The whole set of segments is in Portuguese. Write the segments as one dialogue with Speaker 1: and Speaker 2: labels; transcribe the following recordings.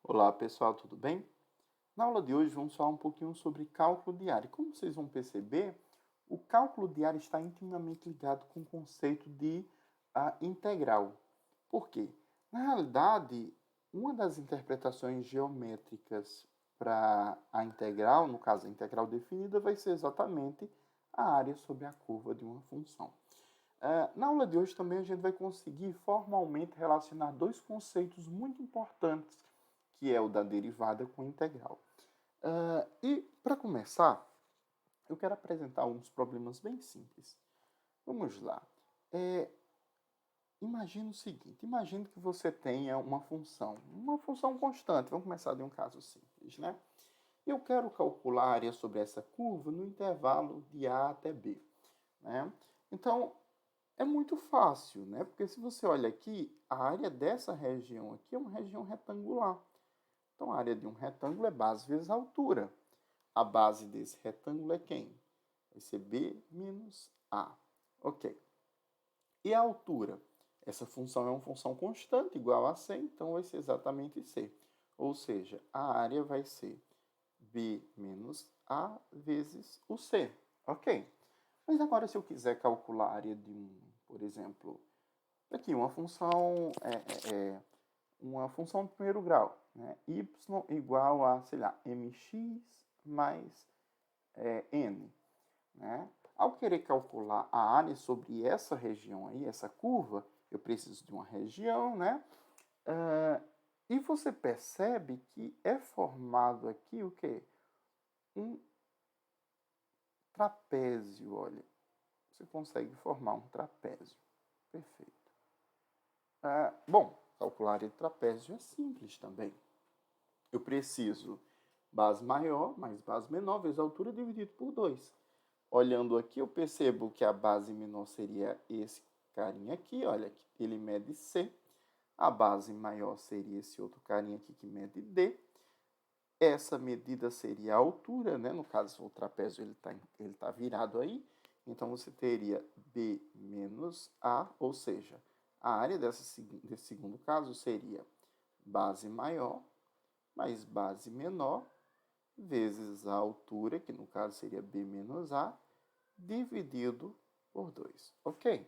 Speaker 1: Olá pessoal, tudo bem? Na aula de hoje vamos falar um pouquinho sobre cálculo de área. Como vocês vão perceber, o cálculo de área está intimamente ligado com o conceito de integral. Por quê? Na realidade, uma das interpretações geométricas para a integral, no caso a integral definida, vai ser exatamente a área sobre a curva de uma função. Na aula de hoje também a gente vai conseguir formalmente relacionar dois conceitos muito importantes, que é o da derivada com a integral. E, para começar, eu quero apresentar uns problemas bem simples. Vamos lá. Imagine o seguinte, imagine que você tenha uma função constante. Vamos começar de um caso simples, né? Eu quero calcular a área sobre essa curva no intervalo de A até B, né? Então, é muito fácil, né? Porque se você olha aqui, a área dessa região aqui é uma região retangular. Então, a área de um retângulo é base vezes altura. A base desse retângulo é quem? Vai ser B menos A. Ok. E a altura? Essa função é uma função constante, igual a C, então vai ser exatamente C. Ou seja, a área vai ser B menos A vezes o C. Ok. Mas agora, se eu quiser calcular a área de por exemplo, aqui uma função de primeiro grau, né? Y igual a, sei lá, mx mais n, né? Ao querer calcular a área sobre essa região aí, essa curva, eu preciso de uma região, né? E você percebe que é formado aqui o quê? Um trapézio, olha. Você consegue formar um trapézio. Perfeito. Bom, calcular a área de trapézio é simples também. Eu preciso base maior mais base menor vezes a altura dividido por 2. Olhando aqui, eu percebo que a base menor seria esse carinha aqui, olha, ele mede C. A base maior seria esse outro carinha aqui que mede D. Essa medida seria a altura, né? No caso, o trapézio ele tá virado aí. Então, você teria B menos A, ou seja, a área desse segundo caso seria base maior mais base menor vezes a altura, que no caso seria B menos A, dividido por 2. Ok?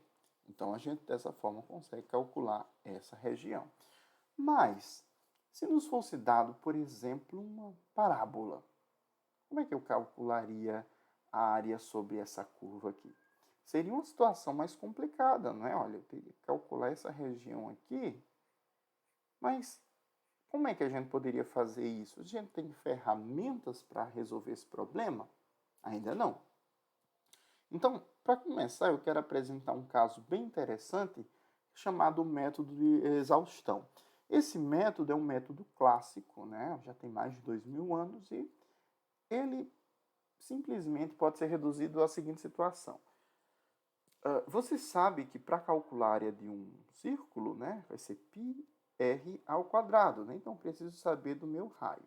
Speaker 1: Então, a gente dessa forma consegue calcular essa região. Mas, se nos fosse dado, por exemplo, uma parábola, como é que eu calcularia a área sobre essa curva aqui? Seria uma situação mais complicada, não é? Olha, eu teria que calcular essa região aqui, mas como é que a gente poderia fazer isso? A gente tem ferramentas para resolver esse problema? Ainda não. Então, para começar, eu quero apresentar um caso bem interessante chamado método de exaustão. Esse método é um método clássico, né? Já tem mais de 2000 anos e ele simplesmente pode ser reduzido à seguinte situação. Você sabe que para calcular a área de um círculo, né, vai ser πr ao quadrado, né? Então preciso saber do meu raio.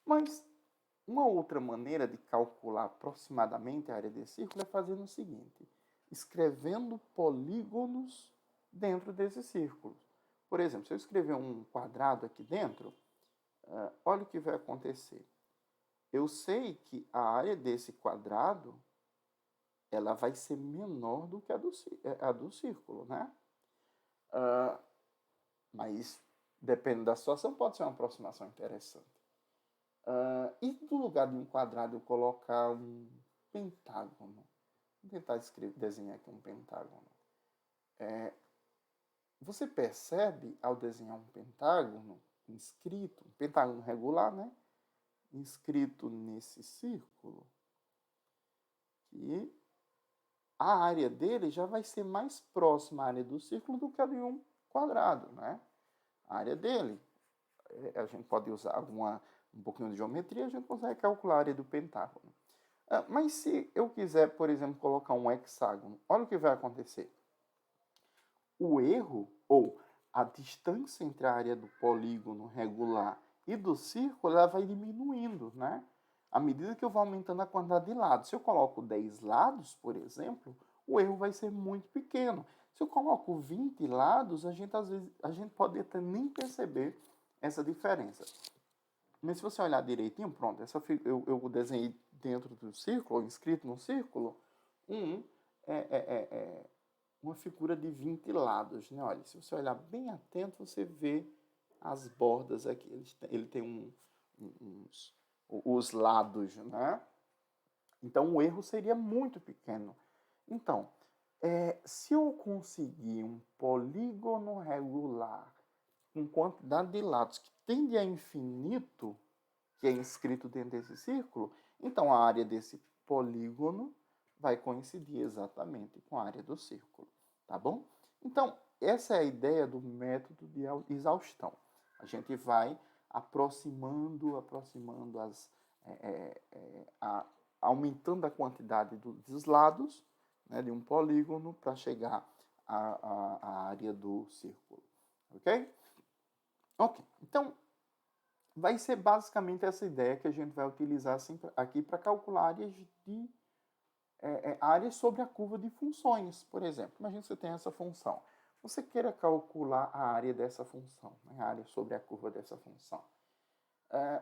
Speaker 1: Mas uma outra maneira de calcular aproximadamente a área desse círculo é fazendo o seguinte: escrevendo polígonos dentro desse círculo. Por exemplo, se eu escrever um quadrado aqui dentro, olha o que vai acontecer. Eu sei que a área desse quadrado ela vai ser menor do que a do círculo, né? Mas, dependendo da situação, pode ser uma aproximação interessante. E no lugar de um quadrado eu colocar um pentágono. Vou tentar desenhar aqui um pentágono. Você percebe, ao desenhar um pentágono inscrito, um pentágono regular, né? Inscrito nesse círculo, que a área dele já vai ser mais próxima à área do círculo do que a de um quadrado, né? A área dele, a gente pode usar um pouquinho de geometria, a gente consegue calcular a área do pentágono. Mas se eu quiser, por exemplo, colocar um hexágono, olha o que vai acontecer. O erro, ou a distância entre a área do polígono regular e do círculo, ela vai diminuindo, né? À medida que eu vou aumentando a quantidade de lados. Se eu coloco 10 lados, por exemplo, o erro vai ser muito pequeno. Se eu coloco 20 lados, às vezes, a gente pode até nem perceber essa diferença. Mas se você olhar direitinho, pronto, eu desenhei dentro do círculo, inscrito no círculo, uma figura de 20 lados, né? Olha, se você olhar bem atento, você vê as bordas aqui. Ele tem os lados, né? Então, o erro seria muito pequeno. Então, se eu conseguir um polígono regular com quantidade de lados que tende a infinito, que é inscrito dentro desse círculo, então a área desse polígono vai coincidir exatamente com a área do círculo, tá bom? Então, essa é a ideia do método de exaustão. A gente vai aproximando aumentando a quantidade dos lados, né, de um polígono para chegar à área do círculo, ok? Ok, então vai ser basicamente essa ideia que a gente vai utilizar aqui para calcular áreas sobre a curva de funções, por exemplo. Imagina que você tem essa função. Você queira calcular a área dessa função, né, a área sobre a curva dessa função.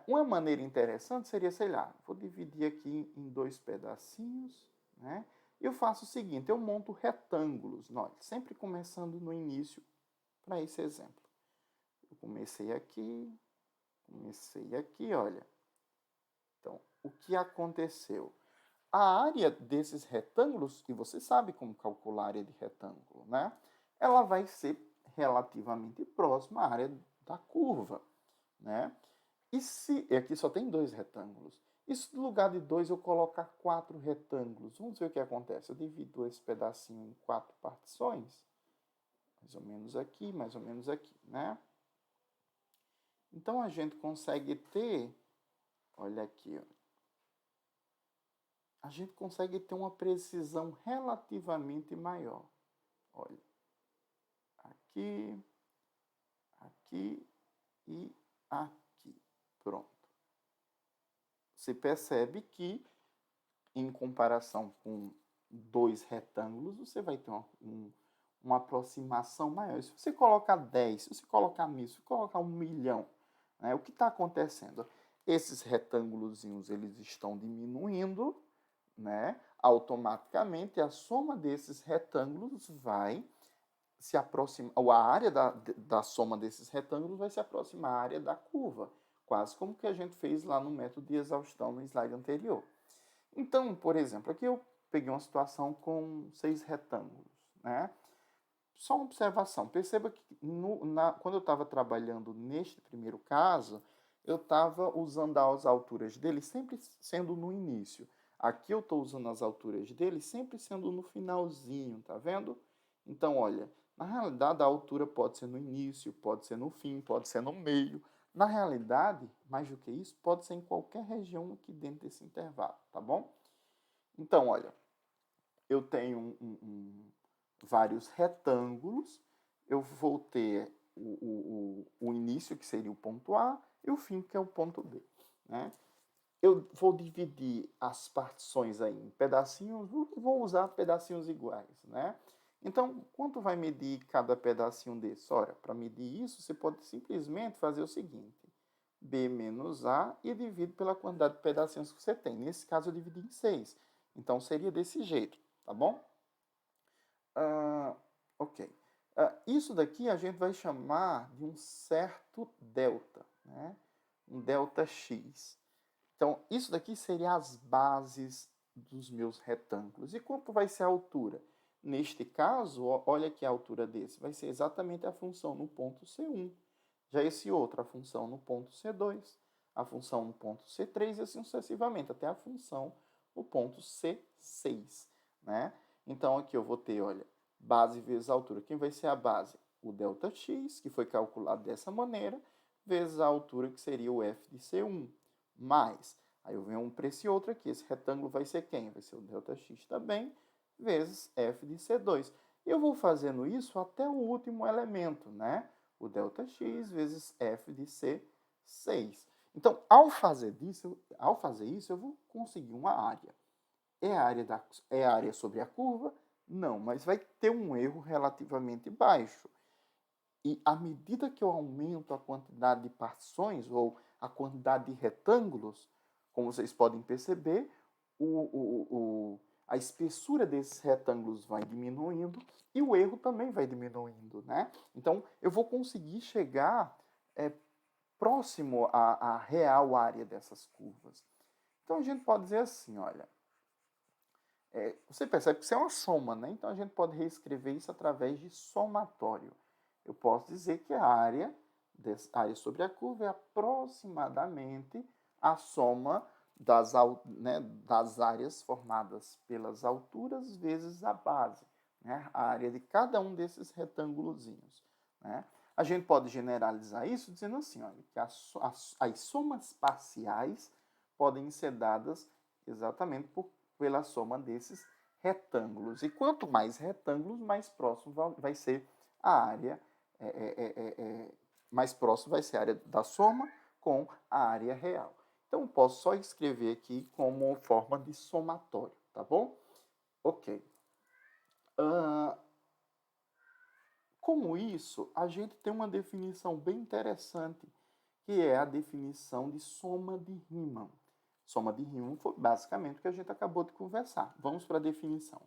Speaker 1: Uma maneira interessante seria, sei lá, vou dividir aqui em 2 pedacinhos, né? Eu faço o seguinte, eu monto retângulos, sempre começando no início para esse exemplo. Eu comecei aqui, olha. Então, o que aconteceu? A área desses retângulos, e você sabe como calcular a área de retângulo, né? Ela vai ser relativamente próxima à área da curva, né? E aqui só tem 2 retângulos. E se no lugar de 2 eu colocar 4 retângulos? Vamos ver o que acontece. Eu divido esse pedacinho em 4 partições. Mais ou menos aqui, né? Então, a gente consegue ter, olha aqui, ó, a gente consegue ter uma precisão relativamente maior. Olha, aqui, aqui e aqui. Pronto. Você percebe que, em comparação com 2 retângulos, você vai ter uma aproximação maior. Se você colocar 10, se você colocar 1.000, se você colocar 1 milhão, né, o que está acontecendo? Esses retângulos eles estão diminuindo, né? Automaticamente a soma desses retângulos vai se aproximar, ou a área da soma desses retângulos vai se aproximar à área da curva, quase como que a gente fez lá no método de exaustão no slide anterior. Então, por exemplo, aqui eu peguei uma situação com 6 retângulos, né? Só uma observação, perceba que quando eu estava trabalhando neste primeiro caso, eu estava usando as alturas dele sempre sendo no início. Aqui eu estou usando as alturas dele sempre sendo no finalzinho, tá vendo? Então, olha, na realidade a altura pode ser no início, pode ser no fim, pode ser no meio. Na realidade, mais do que isso, pode ser em qualquer região aqui dentro desse intervalo, tá bom? Então, olha, eu tenho vários retângulos, eu vou ter o início, que seria o ponto A, e o fim, que é o ponto B, né? Eu vou dividir as partições aí em pedacinhos, vou usar pedacinhos iguais, né? Então, quanto vai medir cada pedacinho desse? Ora, para medir isso, você pode simplesmente fazer o seguinte, B menos A e divido pela quantidade de pedacinhos que você tem. Nesse caso, eu dividi em 6. Então, seria desse jeito, tá bom? Ok. Isso daqui a gente vai chamar de um certo delta, né? Um delta x. Então, isso daqui seria as bases dos meus retângulos. E quanto vai ser a altura? Neste caso, olha aqui a altura desse. Vai ser exatamente a função no ponto C1. Já esse outro, a função no ponto C2. A função no ponto C3 e assim sucessivamente, até a função no ponto C6. Né? Então, aqui eu vou ter, olha, base vezes altura. Quem vai ser a base? O ΔX, que foi calculado dessa maneira, vezes a altura, que seria o f de C1, mais, aí eu venho para esse outro aqui, esse retângulo vai ser quem? Vai ser o ΔX também, vezes f de C2. Eu vou fazendo isso até o último elemento, né? O ΔX vezes f de C6. Então, ao fazer isso, eu vou conseguir uma área. É a área sobre a curva? Não, mas vai ter um erro relativamente baixo. E à medida que eu aumento a quantidade de partições ou a quantidade de retângulos, como vocês podem perceber, a espessura desses retângulos vai diminuindo e o erro também vai diminuindo, né? Então, eu vou conseguir chegar próximo à real área dessas curvas. Então, a gente pode dizer assim, olha, você percebe que isso é uma soma, né? Então, a gente pode reescrever isso através de somatório. Eu posso dizer que a área sobre a curva é aproximadamente a soma das áreas formadas pelas alturas vezes a base, né? A área de cada um desses retângulozinhos, né? A gente pode generalizar isso dizendo assim, olha, que as somas parciais podem ser dadas exatamente pela soma desses retângulos. E quanto mais retângulos, mais próximo vai ser a área, mais próximo vai ser a área da soma com a área real. Então, eu posso só escrever aqui como forma de somatório, tá bom? Ok. Como isso, a gente tem uma definição bem interessante, que é a definição de soma de Riemann. Soma de Riemann foi basicamente o que a gente acabou de conversar. Vamos para a definição.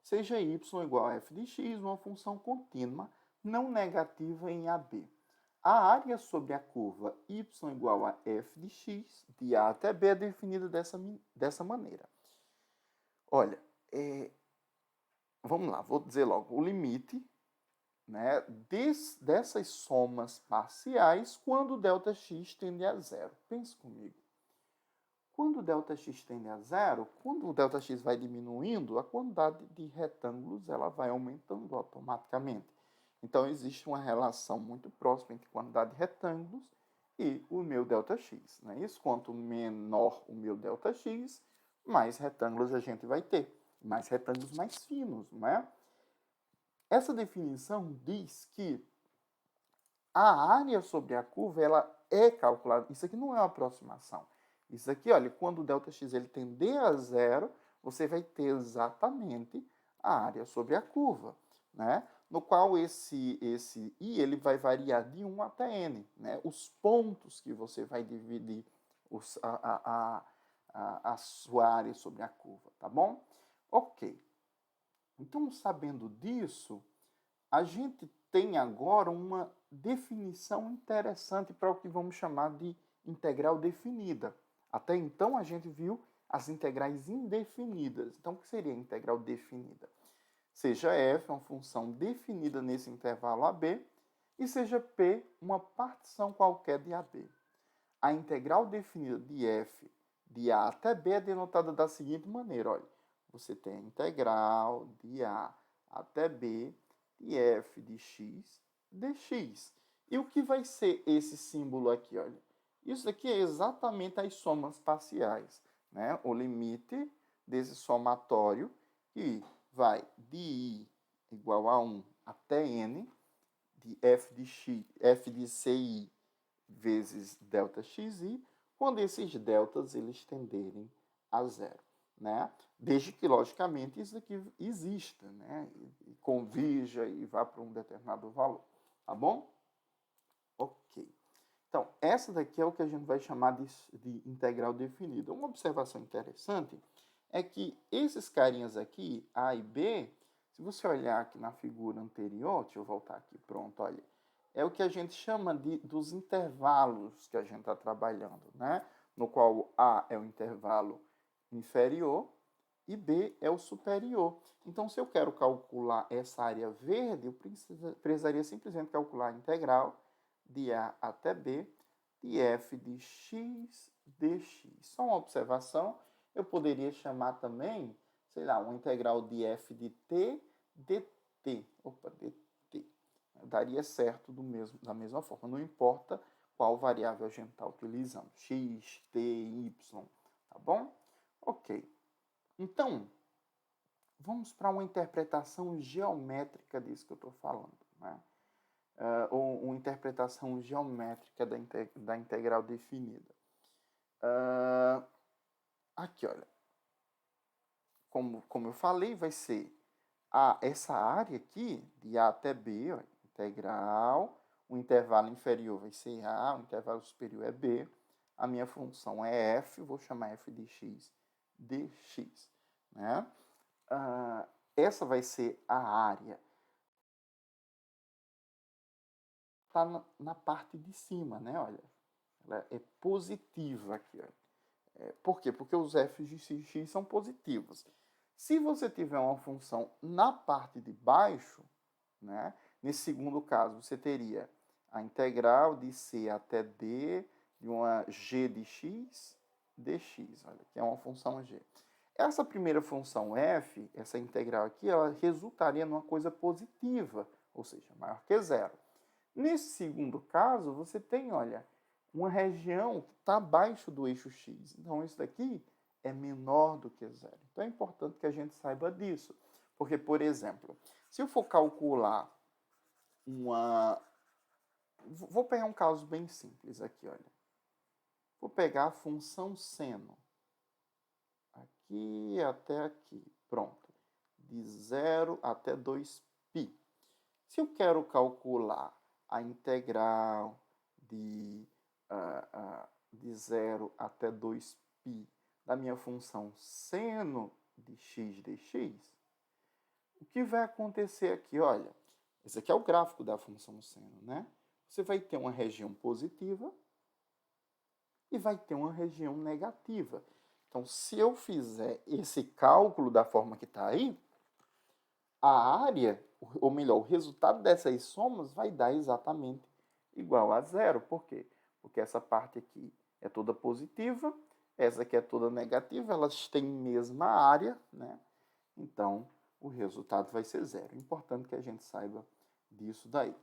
Speaker 1: Seja y igual a f de x, uma função contínua não negativa em AB. A área sobre a curva y igual a f de x, de A até B, é definida dessa maneira. Olha, vamos lá, vou dizer logo. O limite, né, dessas somas parciais quando ΔX tende a zero. Pense comigo. Quando o ΔX tende a zero, quando o ΔX vai diminuindo, a quantidade de retângulos ela vai aumentando automaticamente. Então, existe uma relação muito próxima entre a quantidade de retângulos e o meu ΔX. Não é isso? Quanto menor o meu ΔX, mais retângulos a gente vai ter. Mais retângulos mais finos, não é? Essa definição diz que a área sobre a curva ela é calculada. Isso aqui não é uma aproximação. Isso aqui, olha, quando o ΔX ele tender a zero, você vai ter exatamente a área sobre a curva, né? No qual esse I ele vai variar de 1 até N, né? Os pontos que você vai dividir a sua área sobre a curva, tá bom? Ok. Então, sabendo disso, a gente tem agora uma definição interessante para o que vamos chamar de integral definida. Até então, a gente viu as integrais indefinidas. Então, o que seria a integral definida? Seja f uma função definida nesse intervalo AB e seja p uma partição qualquer de AB. A integral definida de f de A até B é denotada da seguinte maneira. Olha, você tem a integral de A até B de f de x dx. E o que vai ser esse símbolo aqui? Olha, isso aqui é exatamente as somas parciais, né? O limite desse somatório que vai de i igual a 1 até n, de f de ci vezes ΔXi, quando esses deltas eles tenderem a zero, né? Desde que, logicamente, isso aqui exista, né? E convirja e vá para um determinado valor, tá bom? Ok. Então, essa daqui é o que a gente vai chamar de integral definida. Uma observação interessante é que esses carinhas aqui, A e B, se você olhar aqui na figura anterior, deixa eu voltar aqui, pronto, olha, é o que a gente chama dos intervalos que a gente está trabalhando, né? No qual A é o intervalo inferior e B é o superior. Então, se eu quero calcular essa área verde, eu precisaria simplesmente calcular a integral de A até B de f de x dx. Só uma observação, eu poderia chamar também, sei lá, uma integral de f de t dt. Opa, dt. Daria certo da mesma forma, não importa qual variável a gente está utilizando, x, t, y, tá bom? Ok. Então, vamos para uma interpretação geométrica disso que eu estou falando, né? Ou uma interpretação geométrica da integral definida. Aqui, olha. Como eu falei, vai ser essa área aqui, de A até B, ó, integral, o intervalo inferior vai ser A, o intervalo superior é B, a minha função é f, vou chamar f de x dx, né? Essa vai ser a área. Está na parte de cima, né? Olha, ela é positiva aqui, olha. Por quê? Porque os f's de x são positivos. Se você tiver uma função na parte de baixo, né? Nesse segundo caso, você teria a integral de c até d de uma g de x dx, olha, que é uma função g. Essa primeira função f, essa integral aqui, ela resultaria numa coisa positiva, ou seja, maior que zero. Nesse segundo caso, você tem, olha, uma região que está abaixo do eixo x. Então, isso daqui é menor do que zero. Então, é importante que a gente saiba disso. Porque, por exemplo, se eu for calcular uma... Vou pegar um caso bem simples aqui, olha. Vou pegar a função seno. Aqui até aqui. Pronto. De 0 até 2π. Se eu quero calcular a integral de 0 até 2π da minha função seno de x dx, o que vai acontecer aqui? Olha, esse aqui é o gráfico da função seno, né? Você vai ter uma região positiva e vai ter uma região negativa. Então, se eu fizer esse cálculo da forma que está aí, a área, ou melhor, o resultado dessas somas vai dar exatamente igual a zero. Por quê? Porque essa parte aqui é toda positiva, essa aqui é toda negativa, elas têm mesma área, né? Então, o resultado vai ser zero. É importante que a gente saiba disso daí.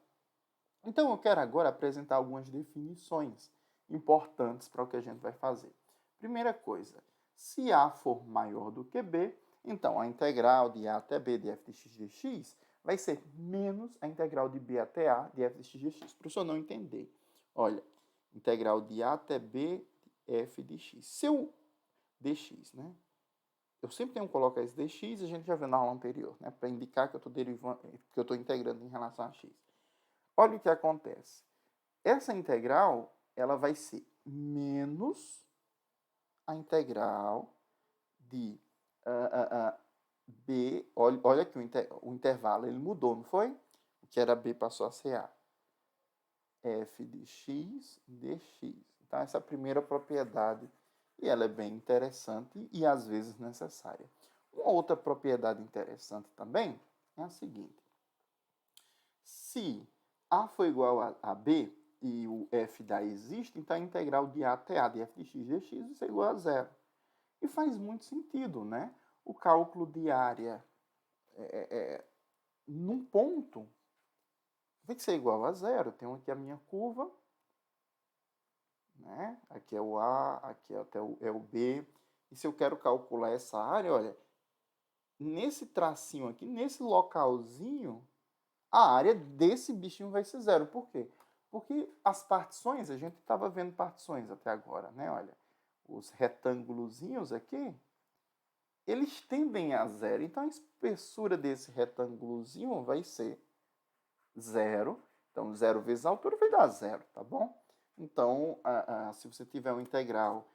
Speaker 1: Então, eu quero agora apresentar algumas definições importantes para o que a gente vai fazer. Primeira coisa, se A for maior do que B, então a integral de A até B de f de x dx vai ser menos a integral de B até A de f de x dx. Para o senhor não entender, olha, integral de A até B de f de x. Se eu dx, né? Eu sempre tenho que colocar esse dx, a gente já viu na aula anterior, né? Para indicar que eu estou derivando, que eu estou integrando em relação a x. Olha o que acontece. Essa integral, ela vai ser menos a integral de b, olha que o intervalo ele mudou, não foi? O que era b passou a ser a. F de x dx. Então, essa é a primeira propriedade e ela é bem interessante e às vezes necessária. Uma outra propriedade interessante também é a seguinte. Se A for igual a B e o f da existe, então a integral de A até A de f de x dx é igual a zero. E faz muito sentido, né? O cálculo de área num ponto vai ser igual a zero. Tenho aqui a minha curva, né? Aqui é o A, aqui até é o B. E se eu quero calcular essa área, olha, nesse tracinho aqui, nesse localzinho, a área desse bichinho vai ser zero. Por quê? Porque as partições, a gente estava vendo partições até agora, né? Olha, os retângulozinhos aqui, eles tendem a zero. Então, a espessura desse retângulozinho vai ser zero. Então, zero vezes a altura vai dar zero, tá bom? Então, se você tiver uma integral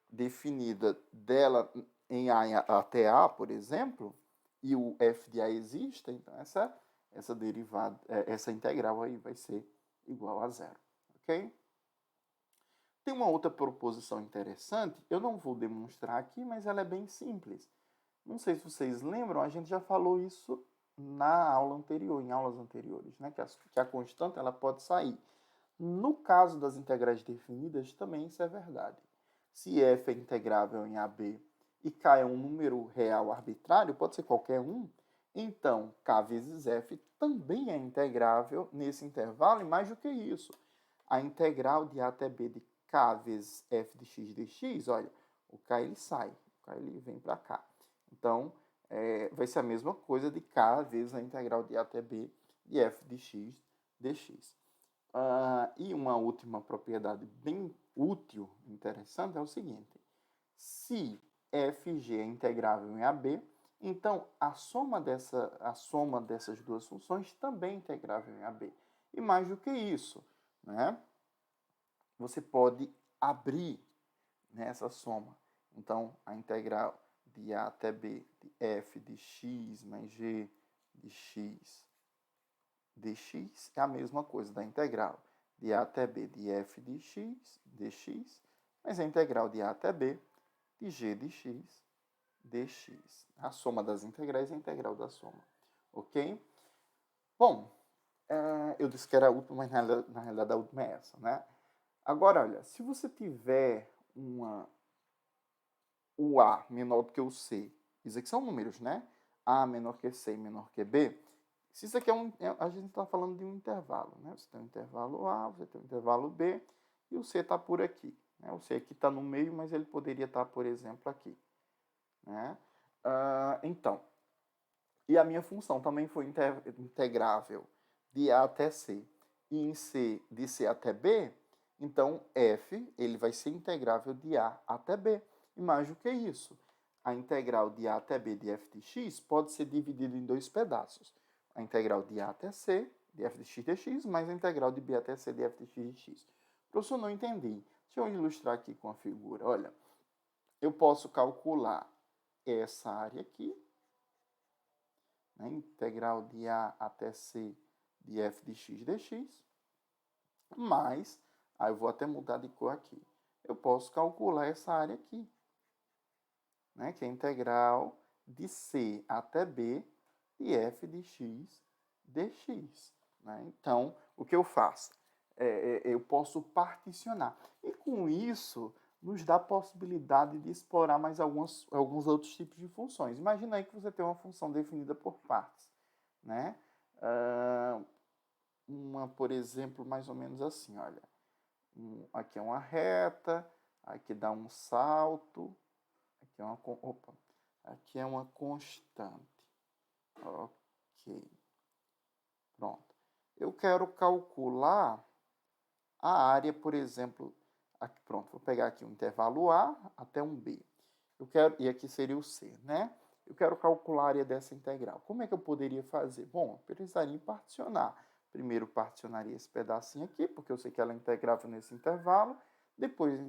Speaker 1: definida dela em A até A, por exemplo, e o f de A existe, então essa derivada, essa integral aí vai ser igual a zero, ok? Tem uma outra proposição interessante, eu não vou demonstrar aqui, mas ela é bem simples. Não sei se vocês lembram, a gente já falou isso na aula anterior, em aulas anteriores, né? Que a constante ela pode sair. No caso das integrais definidas, também isso é verdade. Se f é integrável em AB e k é um número real arbitrário, pode ser qualquer um, então k vezes f também é integrável nesse intervalo, e mais do que isso. A integral de a até b de k vezes f de x dx, olha, o k ele sai, o k ele vem para cá. Então, vai ser a mesma coisa de k vezes a integral de a até b de f de x dx. E uma última propriedade bem útil, interessante, é o seguinte. Se fg é integrável em AB, então a soma dessas duas funções também é integrável em AB. E mais do que isso, né? Você pode abrir nessa soma. Então, a integral de A até B de f de x mais g de x dx é a mesma coisa da integral de A até B de f de x dx, mas a integral de A até B de g de x dx. A soma das integrais é a integral da soma. Ok? Bom, eu disse que era a última, mas na realidade a última é essa, né? Agora, olha, se você tiver o A menor do que o C, isso aqui são números, né? A menor que C e menor que B. Se isso aqui a gente está falando de um intervalo, né? Você tem um intervalo A, você tem um intervalo B, e o C está por aqui. Né? O C aqui está no meio, mas ele poderia estar, por exemplo, aqui. Né? Então, e a minha função também foi integrável de A até C. E em C, de C até B, então f ele vai ser integrável de A até B. E mais do que isso, a integral de A até B de f de x pode ser dividida em dois pedaços. A integral de A até C de f de x dx, mais a integral de B até C de f de x dx. Professor, não entendi. Deixa eu ilustrar aqui com a figura. Olha, eu posso calcular essa área aqui, né, integral de A até C de f de x dx, mais, aí eu vou até mudar de cor aqui, eu posso calcular essa área aqui, né, que é a integral de C até B de f de x dx. Né? Então, o que eu faço? Eu posso particionar. E com isso, nos dá a possibilidade de explorar mais alguns outros tipos de funções. Imagina aí que você tem uma função definida por partes. Né? Uma, por exemplo, mais ou menos assim, olha. Aqui é uma reta, aqui dá um salto, aqui é uma constante. Ok. Pronto. Eu quero calcular a área, por exemplo, aqui, pronto, vou pegar aqui um intervalo A até um B. E aqui seria o C, né? Eu quero calcular a área dessa integral. Como é que eu poderia fazer? Bom, eu precisaria particionar. Primeiro particionaria esse pedacinho aqui, porque eu sei que ela é integrável nesse intervalo. Depois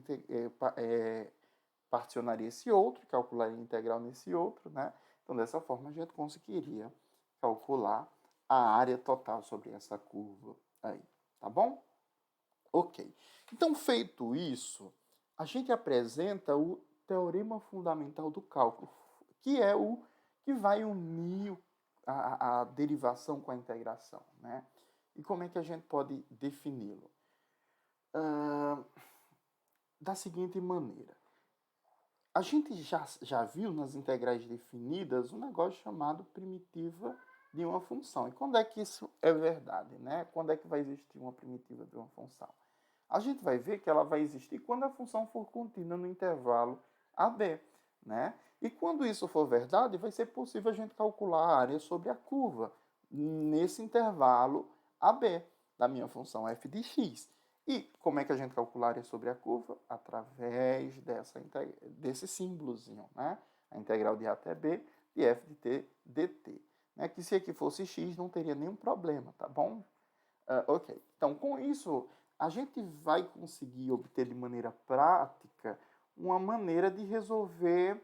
Speaker 1: particionaria esse outro, calcularia a integral nesse outro, né? Então, dessa forma, a gente conseguiria calcular a área total sobre essa curva aí, tá bom? Ok. Então, feito isso, a gente apresenta o teorema fundamental do cálculo, que é o que vai unir a derivação com a integração, né? E como é que a gente pode defini-lo? Da seguinte maneira. A gente já viu nas integrais definidas um negócio chamado primitiva de uma função. E quando é que isso é verdade, né? Quando é que vai existir uma primitiva de uma função? A gente vai ver que ela vai existir quando a função for contínua no intervalo AB, né? E quando isso for verdade, vai ser possível a gente calcular a área sobre a curva nesse intervalo AB da minha função f de x. E como é que a gente calcula a área sobre a curva? Através desse símbolozinho, né? A integral de A até B de f de t dt. Né? Que se aqui fosse x, não teria nenhum problema, tá bom? Ok. Então, com isso, a gente vai conseguir obter de maneira prática uma maneira de resolver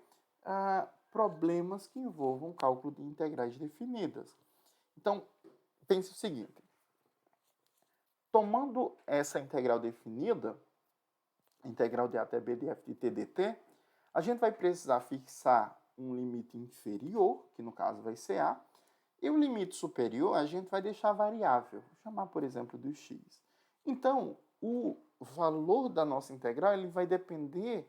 Speaker 1: problemas que envolvam cálculo de integrais definidas. Então, pense o seguinte. Tomando essa integral definida, integral de A até B de f de t dt, a gente vai precisar fixar um limite inferior, que no caso vai ser A, e o limite superior a gente vai deixar variável, vou chamar, por exemplo, do x. Então, o valor da nossa integral ele vai depender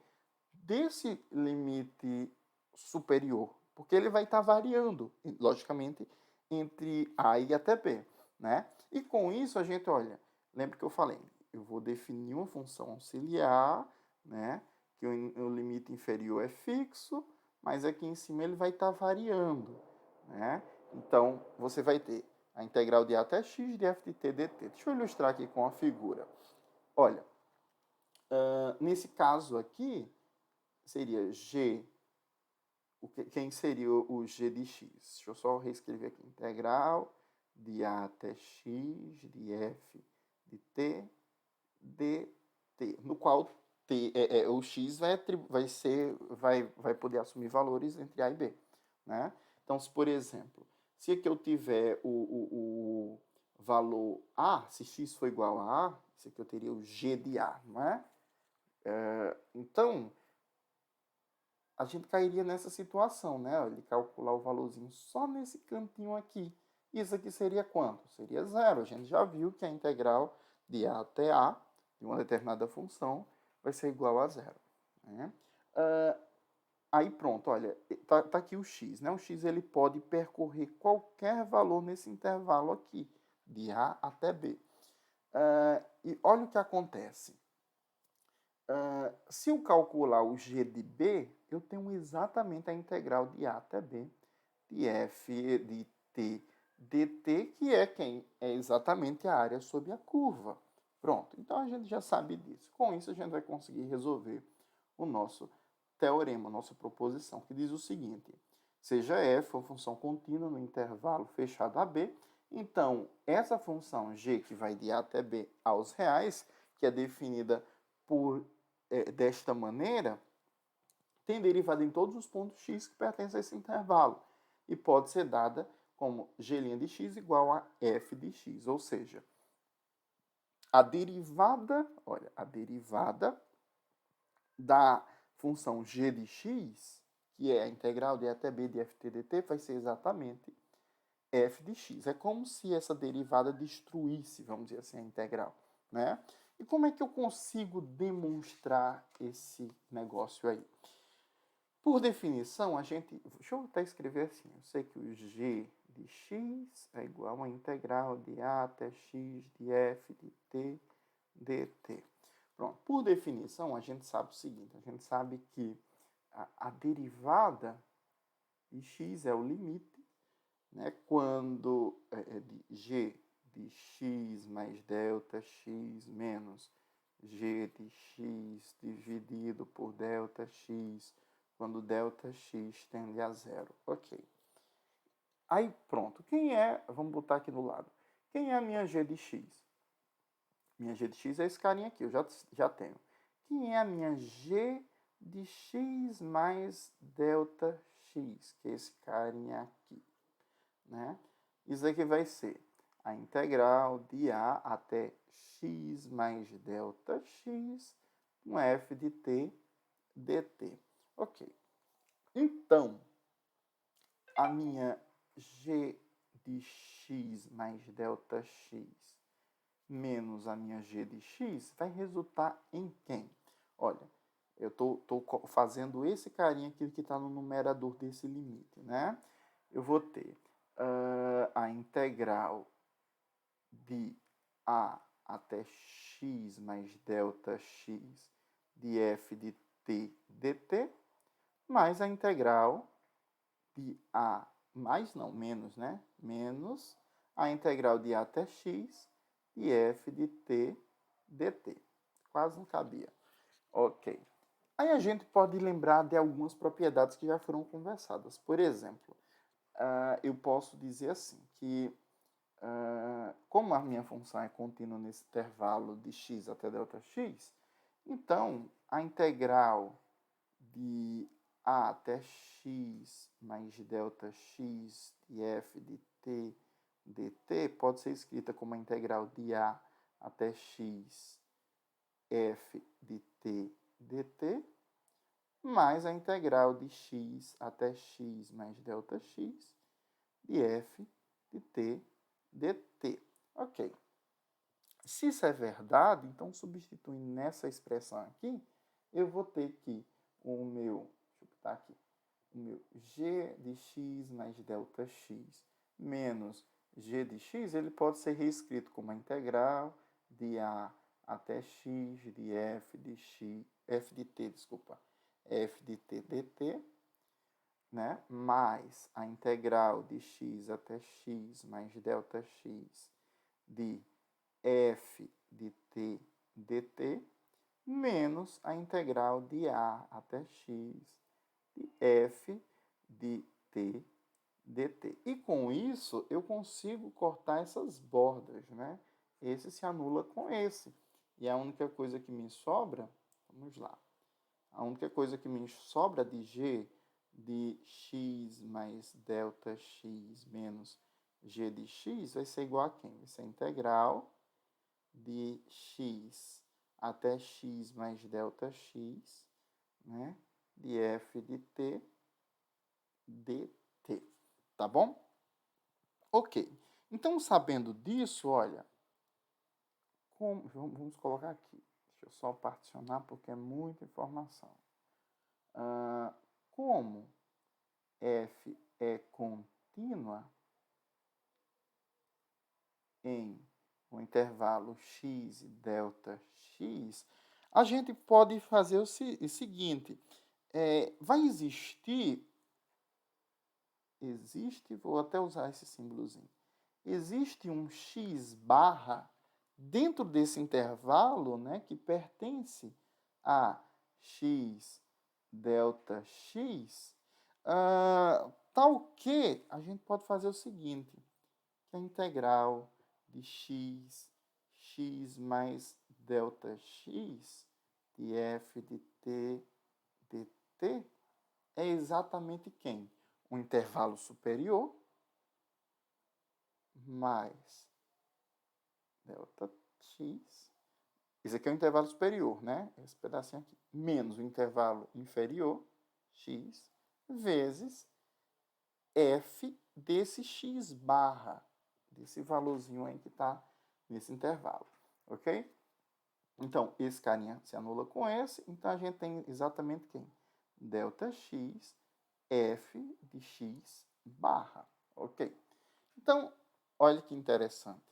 Speaker 1: desse limite superior, porque ele vai estar variando, logicamente, entre A e até B. Né? E com isso a gente, olha, lembra que eu falei, eu vou definir uma função auxiliar, né, que o limite inferior é fixo, mas aqui em cima ele vai estar variando. Né? Então, você vai ter a integral de A até x de f de t dt. Deixa eu ilustrar aqui com a figura. Olha, nesse caso aqui, seria g, quem seria o g de x? Deixa eu só reescrever aqui. Integral de A até X, de F de T, dt, no qual o X vai poder assumir valores entre A e B, né? Então, se, por exemplo, se aqui eu tiver o valor A, se X for igual a A, isso aqui eu teria o G de A, não é? Então, a gente cairia nessa situação, né? Ele calcular o valorzinho só nesse cantinho aqui. Isso aqui seria quanto? Seria zero. A gente já viu que a integral de A até A, de uma determinada função, vai ser igual a zero. Né? Aí pronto, olha, tá aqui o x, né? O x ele pode percorrer qualquer valor nesse intervalo aqui, de A até B. E olha o que acontece. Se eu calcular o g de B, eu tenho exatamente a integral de A até B, de f de t dt, que é quem? É exatamente a área sob a curva. Pronto, então a gente já sabe disso. Com isso, a gente vai conseguir resolver o nosso teorema, a nossa proposição, que diz o seguinte: seja f uma função contínua no intervalo fechado a b, então essa função g, que vai de A até B aos reais, que é definida desta maneira, tem derivada em todos os pontos x que pertencem a esse intervalo e pode ser dada como g' de x igual a f de x, ou seja, a derivada da função g de x, que é a integral de A até b de ft dt, vai ser exatamente f de x. É como se essa derivada destruísse, vamos dizer assim, a integral, né? E como é que eu consigo demonstrar esse negócio aí? Por definição, deixa eu até escrever assim, eu sei que o g de x é igual a integral de A até x de f de t dt. Pronto, por definição, a gente sabe o seguinte, a gente sabe que a derivada de x é o limite, né, quando de g de x mais delta x menos g de x dividido por delta x, quando delta x tende a zero. Ok. Aí pronto, vamos botar aqui do lado, quem é a minha g de x? Minha g de x é esse carinha aqui, eu já tenho. Quem é a minha g de x mais delta x? Que é esse carinha aqui, né? Isso aqui vai ser a integral de A até x mais delta x com f de t dt. Ok. Então, a minha g de x mais delta x menos a minha g de x vai resultar em quem? Olha, eu estou fazendo esse carinha aqui que está no numerador desse limite, né? Eu vou ter a integral de A até x mais delta x de f de t dt, mais a integral de A, mais não, menos, né? Menos a integral de A até x de f de t dt. Quase não cabia. Ok. Aí a gente pode lembrar de algumas propriedades que já foram conversadas. Por exemplo, eu posso dizer assim, que como a minha função é contínua nesse intervalo de x até delta x, então a integral de A até x mais delta x de f de t dt pode ser escrita como a integral de A até x f de t dt mais a integral de x até x mais delta x de f de t dt. Ok. Se isso é verdade, então substituindo nessa expressão aqui, eu vou ter que o meu, deixa eu botar aqui, o meu g de x mais delta x menos g de x, ele pode ser reescrito como a integral de A até x de f de x, f de t, desculpa, f de t dt, né? Mais a integral de x até x mais delta x de f de t dt, menos a integral de A até x de f de t dt. E com isso, eu consigo cortar essas bordas, né? Esse se anula com esse. E a única coisa que me sobra, vamos lá, a única coisa que me sobra de g de x mais delta x menos g de x vai ser igual a quem? Vai ser a integral de x até x mais delta x, né? De f de t dt. Tá bom? Ok. Então, sabendo disso, olha, vamos colocar aqui. Deixa eu só particionar porque é muita informação. Como f é contínua em um intervalo x e delta x, a gente pode fazer o seguinte. Vai vou até usar esse símbolozinho. Existe um x barra dentro desse intervalo, né, que pertence a x delta x, tal que a gente pode fazer o seguinte, que a integral de x mais delta x de f de t dt é exatamente quem? Um intervalo superior mais delta x. Esse aqui é o intervalo superior, né? Esse pedacinho aqui. Menos o intervalo inferior, x, vezes f desse x barra, desse valorzinho aí que está nesse intervalo, ok? Então, esse carinha se anula com esse, então a gente tem exatamente quem? Delta x, f de x barra, ok? Então, olha que interessante.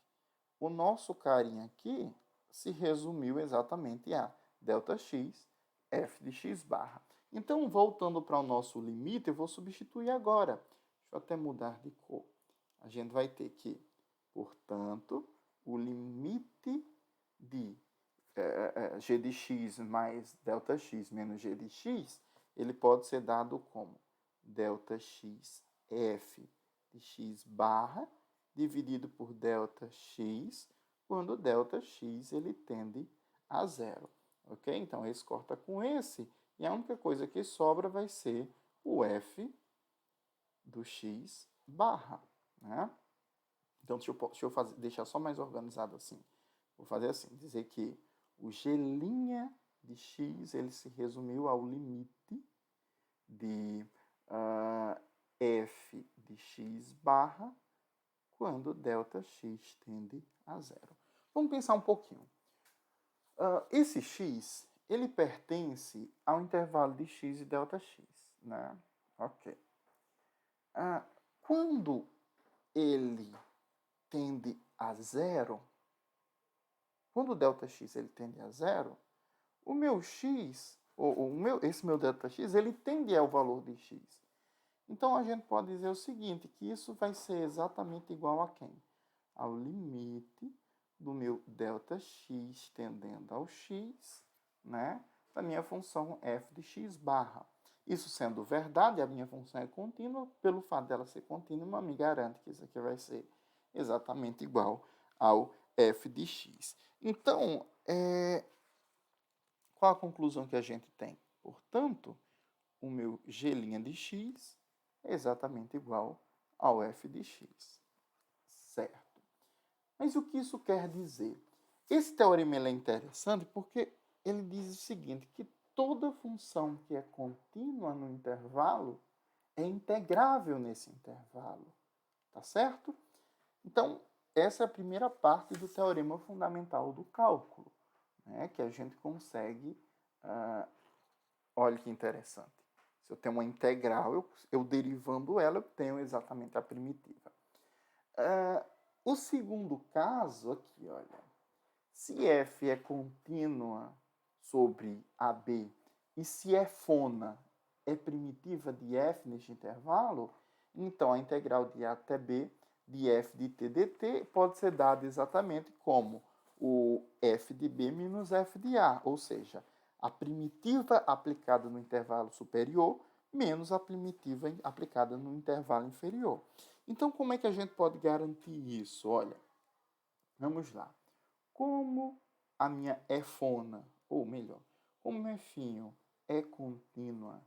Speaker 1: O nosso carinha aqui se resumiu exatamente a delta x, f de x barra. Então, voltando para o nosso limite, eu vou substituir agora. Deixa eu até mudar de cor. A gente vai ter que, portanto, o limite de g de x mais delta x menos g de x, ele pode ser dado como delta x f de x barra dividido por delta x, quando delta x ele tende a zero. Ok? Então, esse corta com esse, e a única coisa que sobra vai ser o f do x barra. Né? Então, deixa eu deixar só mais organizado assim. Vou fazer assim, dizer que o g' de x ele se resumiu ao limite de f de x barra quando delta x tende a zero. Vamos pensar um pouquinho. Esse x, ele pertence ao intervalo de x e delta x, né? Ok. Quando ele tende a zero, quando o delta x ele tende a zero, o meu x, esse meu delta x, ele tende ao valor de x. Então, a gente pode dizer o seguinte, que isso vai ser exatamente igual a quem? Ao limite do meu delta x tendendo ao x, né, da minha função f de x barra. Isso sendo verdade, a minha função é contínua, pelo fato dela ser contínua, me garante que isso aqui vai ser exatamente igual ao f de x. Então, qual a conclusão que a gente tem? Portanto, o meu g' de x é exatamente igual ao f de x. Certo. Mas o que isso quer dizer? Esse teorema é interessante porque ele diz o seguinte, que toda função que é contínua no intervalo é integrável nesse intervalo. Tá certo? Então, essa é a primeira parte do teorema fundamental do cálculo, né, que a gente consegue... olha que interessante. Se eu tenho uma integral, eu derivando ela, eu tenho exatamente a primitiva. O segundo caso aqui, olha. Se f é contínua sobre AB e se fona é primitiva de f neste intervalo, então a integral de a até b de f de t dt pode ser dada exatamente como o f de b menos f de a, ou seja, a primitiva aplicada no intervalo superior menos a primitiva aplicada no intervalo inferior. Então, como é que a gente pode garantir isso? Olha, vamos lá. Como a minha efona, ou melhor, como meu finho é contínua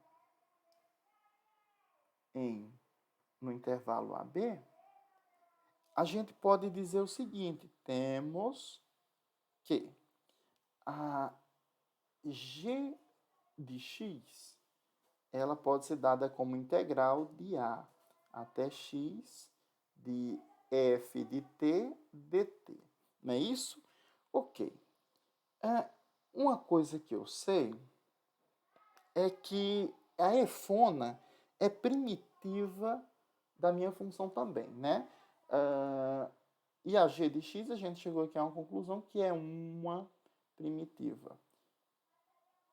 Speaker 1: no intervalo AB, a gente pode dizer o seguinte: temos que a g de x ela pode ser dada como integral de a até x de f de t dt. Não é isso? Ok. Uma coisa que eu sei é que a efona é primitiva da minha função também, né? E a g de x, a gente chegou aqui a uma conclusão que é uma primitiva.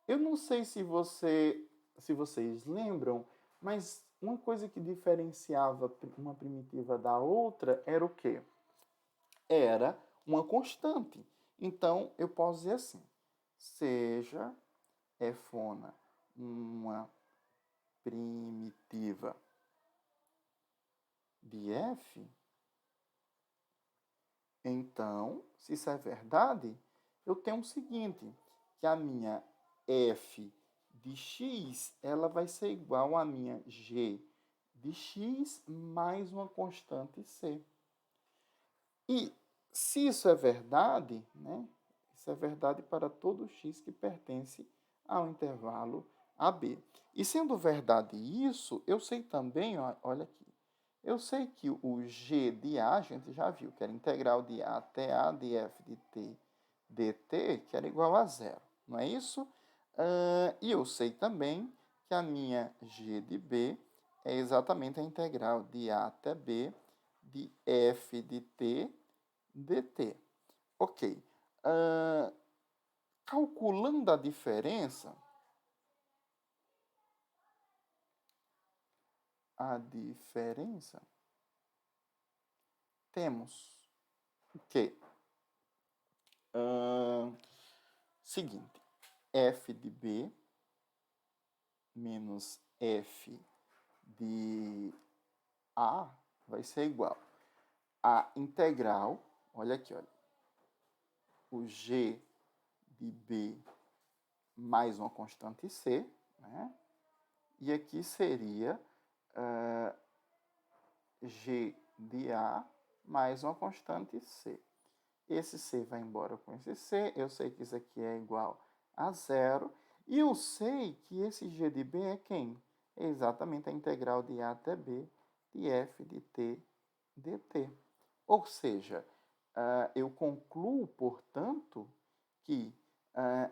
Speaker 1: Eu não sei se vocês lembram, mas uma coisa que diferenciava uma primitiva da outra era o quê? Era uma constante. Então, eu posso dizer assim, seja efona uma primitiva de f, então, se isso é verdade, eu tenho o seguinte, que a minha f de x, ela vai ser igual à minha g de x mais uma constante c. E se isso é verdade, né? Isso é verdade para todo x que pertence ao intervalo AB. E sendo verdade isso, eu sei também, olha aqui, eu sei que o g de a, a gente já viu, que era integral de a até a de f de t dt, que era igual a zero, não é isso? E eu sei também que a minha g de b é exatamente a integral de a até b de f de t dt. Ok. Calculando a diferença, temos que, seguinte, f de b menos f de a vai ser igual a integral, olha aqui, olha, o g de b mais uma constante c, né? E aqui seria g de a mais uma constante c. Esse c vai embora com esse c, eu sei que isso aqui é igual a zero, e eu sei que esse g de b é quem? É exatamente a integral de a até b de f de t dt. Ou seja, eu concluo, portanto, que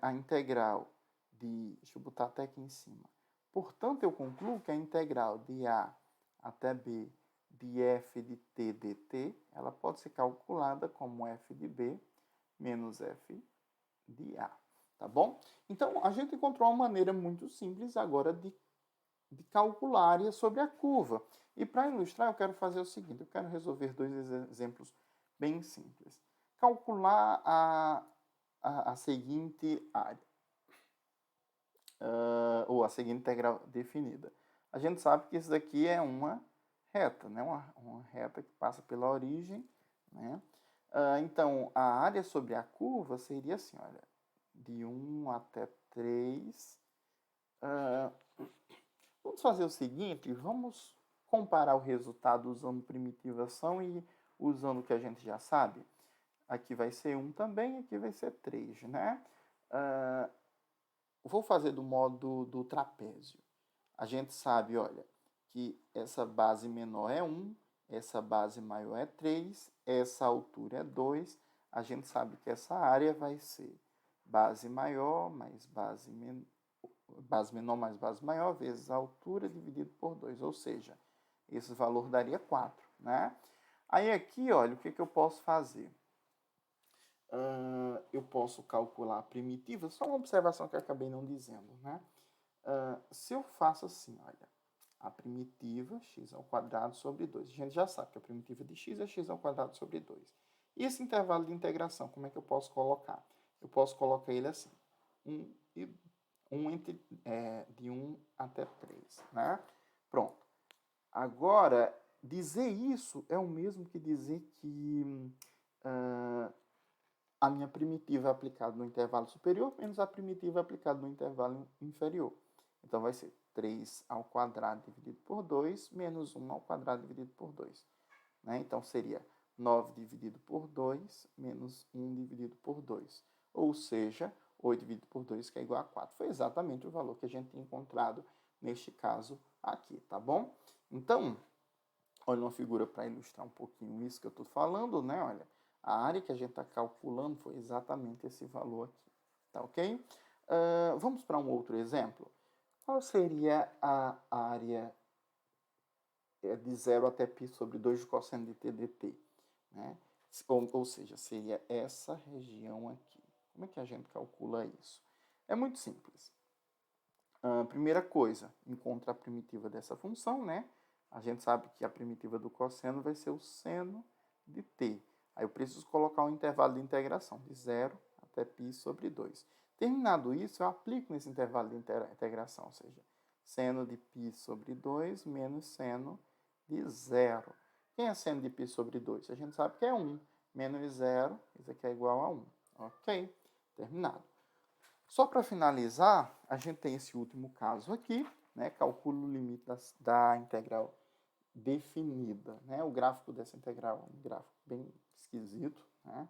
Speaker 1: a integral de... Deixa eu botar até aqui em cima. Portanto, eu concluo que a integral de a até b de f de t dt, ela pode ser calculada como f de b menos f de a. Tá bom? Então, a gente encontrou uma maneira muito simples agora de calcular a área sobre a curva. E para ilustrar, eu quero fazer o seguinte, eu quero resolver dois exemplos bem simples. Calcular a seguinte área, ou a seguinte integral definida. A gente sabe que isso daqui é uma reta, né? Uma reta que passa pela origem, né? Então, a área sobre a curva seria assim, olha, de 1 até 3. Vamos fazer o seguinte, vamos comparar o resultado usando primitivação e usando o que a gente já sabe. Aqui vai ser 1 também, aqui vai ser 3, né? Vou fazer do modo do trapézio. A gente sabe, olha, que essa base menor é 1, essa base maior é 3, essa altura é 2. A gente sabe que essa área vai ser base maior mais base menor mais base maior vezes a altura dividido por 2, ou seja, esse valor daria 4, né? Aí aqui, olha, o que eu posso fazer? Eu posso calcular a primitiva, só uma observação que eu acabei não dizendo, né? Se eu faço assim, olha, a primitiva x ao quadrado sobre 2. A gente já sabe que a primitiva de x é x ao quadrado sobre 2. E esse intervalo de integração, como é que eu posso colocar? Eu posso colocar ele assim, 1 entre de 1 até 3, né? Pronto. Agora, dizer isso é o mesmo que dizer que a minha primitiva é aplicada no intervalo superior menos a primitiva é aplicada no intervalo inferior. Então, vai ser 3 ao quadrado dividido por 2 menos 1 ao quadrado dividido por 2. Né? Então, seria 9 dividido por 2 menos 1 dividido por 2. Ou seja, 8 dividido por 2, que é igual a 4. Foi exatamente o valor que a gente tinha encontrado neste caso aqui, tá bom? Então, olha uma figura para ilustrar um pouquinho isso que eu estou falando, né? Olha, a área que a gente está calculando foi exatamente esse valor aqui, tá ok? Vamos para um outro exemplo. Qual seria a área de 0 até π sobre 2 de cosseno de t dt? Né? Ou seja, seria essa região aqui. Como é que a gente calcula isso? É muito simples. Primeira coisa, encontra a primitiva dessa função, né? A gente sabe que a primitiva do cosseno vai ser o seno de t. Aí eu preciso colocar um intervalo de integração de 0 até π sobre 2. Terminado isso, eu aplico nesse intervalo de integração, ou seja, seno de π sobre 2 menos seno de 0. Quem é seno de π sobre 2? A gente sabe que é 1. Menos 0, isso aqui é igual a 1. Ok? Terminado. Só para finalizar, a gente tem esse último caso aqui, né? Calculo o limite da integral definida. Né? O gráfico dessa integral é um gráfico bem esquisito, né?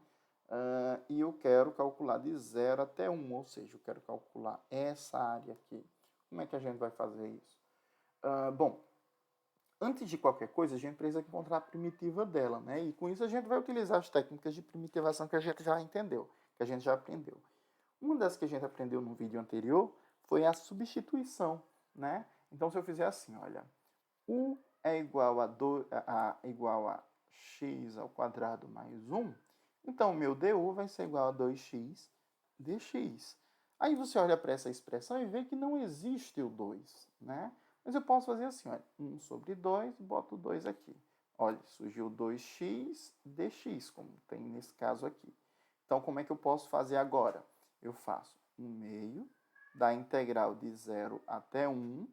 Speaker 1: E eu quero calcular de 0 até 1, ou seja, eu quero calcular essa área aqui. Como é que a gente vai fazer isso? Bom, antes de qualquer coisa, a gente precisa encontrar a primitiva dela, né? E com isso a gente vai utilizar as técnicas de primitivação que a gente já entendeu, que a gente já aprendeu. Uma das que a gente aprendeu no vídeo anterior foi a substituição, né? Então, se eu fizer assim, olha, u é igual a x ao quadrado mais 1, então o meu du vai ser igual a 2x dx. Aí você olha para essa expressão e vê que não existe o 2, né? Mas eu posso fazer assim, olha, 1 sobre 2, boto o 2 aqui. Olha, surgiu 2x dx, como tem nesse caso aqui. Então, como é que eu posso fazer agora? Eu faço 1 meio da integral de 0 até 1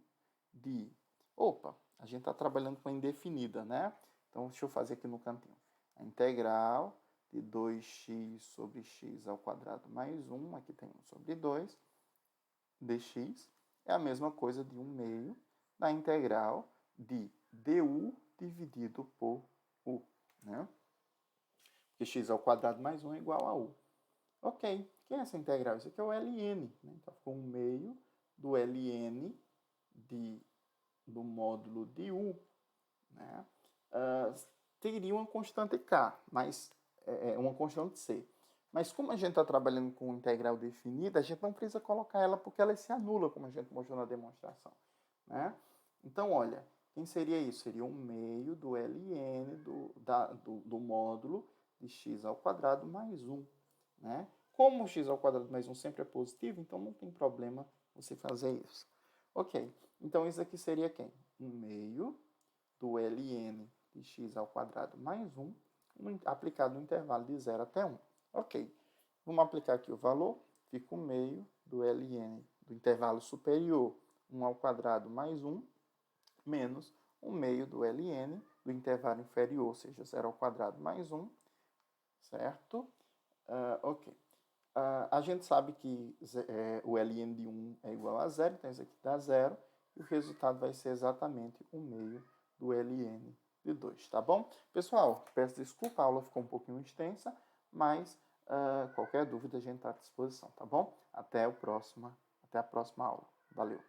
Speaker 1: de... Opa, a gente está trabalhando com a indefinida, né? Então, deixa eu fazer aqui no cantinho. A integral de 2x sobre x ao quadrado mais 1, aqui tem 1 sobre 2, dx, é a mesma coisa de 1 meio da integral de du dividido por u, né? Porque x ao quadrado mais 1 é igual a u. Ok, quem é essa integral? Isso aqui é o ln, né? Então, ficou 1 meio do ln do módulo de u, né? Teria uma constante k, mas uma constante c. Mas como a gente está trabalhando com integral definida, a gente não precisa colocar ela porque ela se anula, como a gente mostrou na demonstração, né? Então, olha, quem seria isso? Seria 1 meio do ln do módulo de x ao quadrado mais 1, né? Como x ao quadrado mais 1 sempre é positivo, então não tem problema você fazer isso. Ok, então isso aqui seria quem? 1 meio do ln de x ao quadrado mais 1, aplicado no intervalo de 0 até 1. Ok, vamos aplicar aqui o valor, fica 1 meio do ln do intervalo superior, 1 ao quadrado mais 1, menos 1 meio do ln do intervalo inferior, ou seja, 0 ao quadrado mais 1, certo? Ok. A gente sabe que o ln de 1 é igual a 0, então isso aqui dá 0, e o resultado vai ser exatamente 1 meio do ln de 2, tá bom? Pessoal, peço desculpa, a aula ficou um pouquinho extensa, mas qualquer dúvida a gente está à disposição, tá bom? Até a próxima aula. Valeu!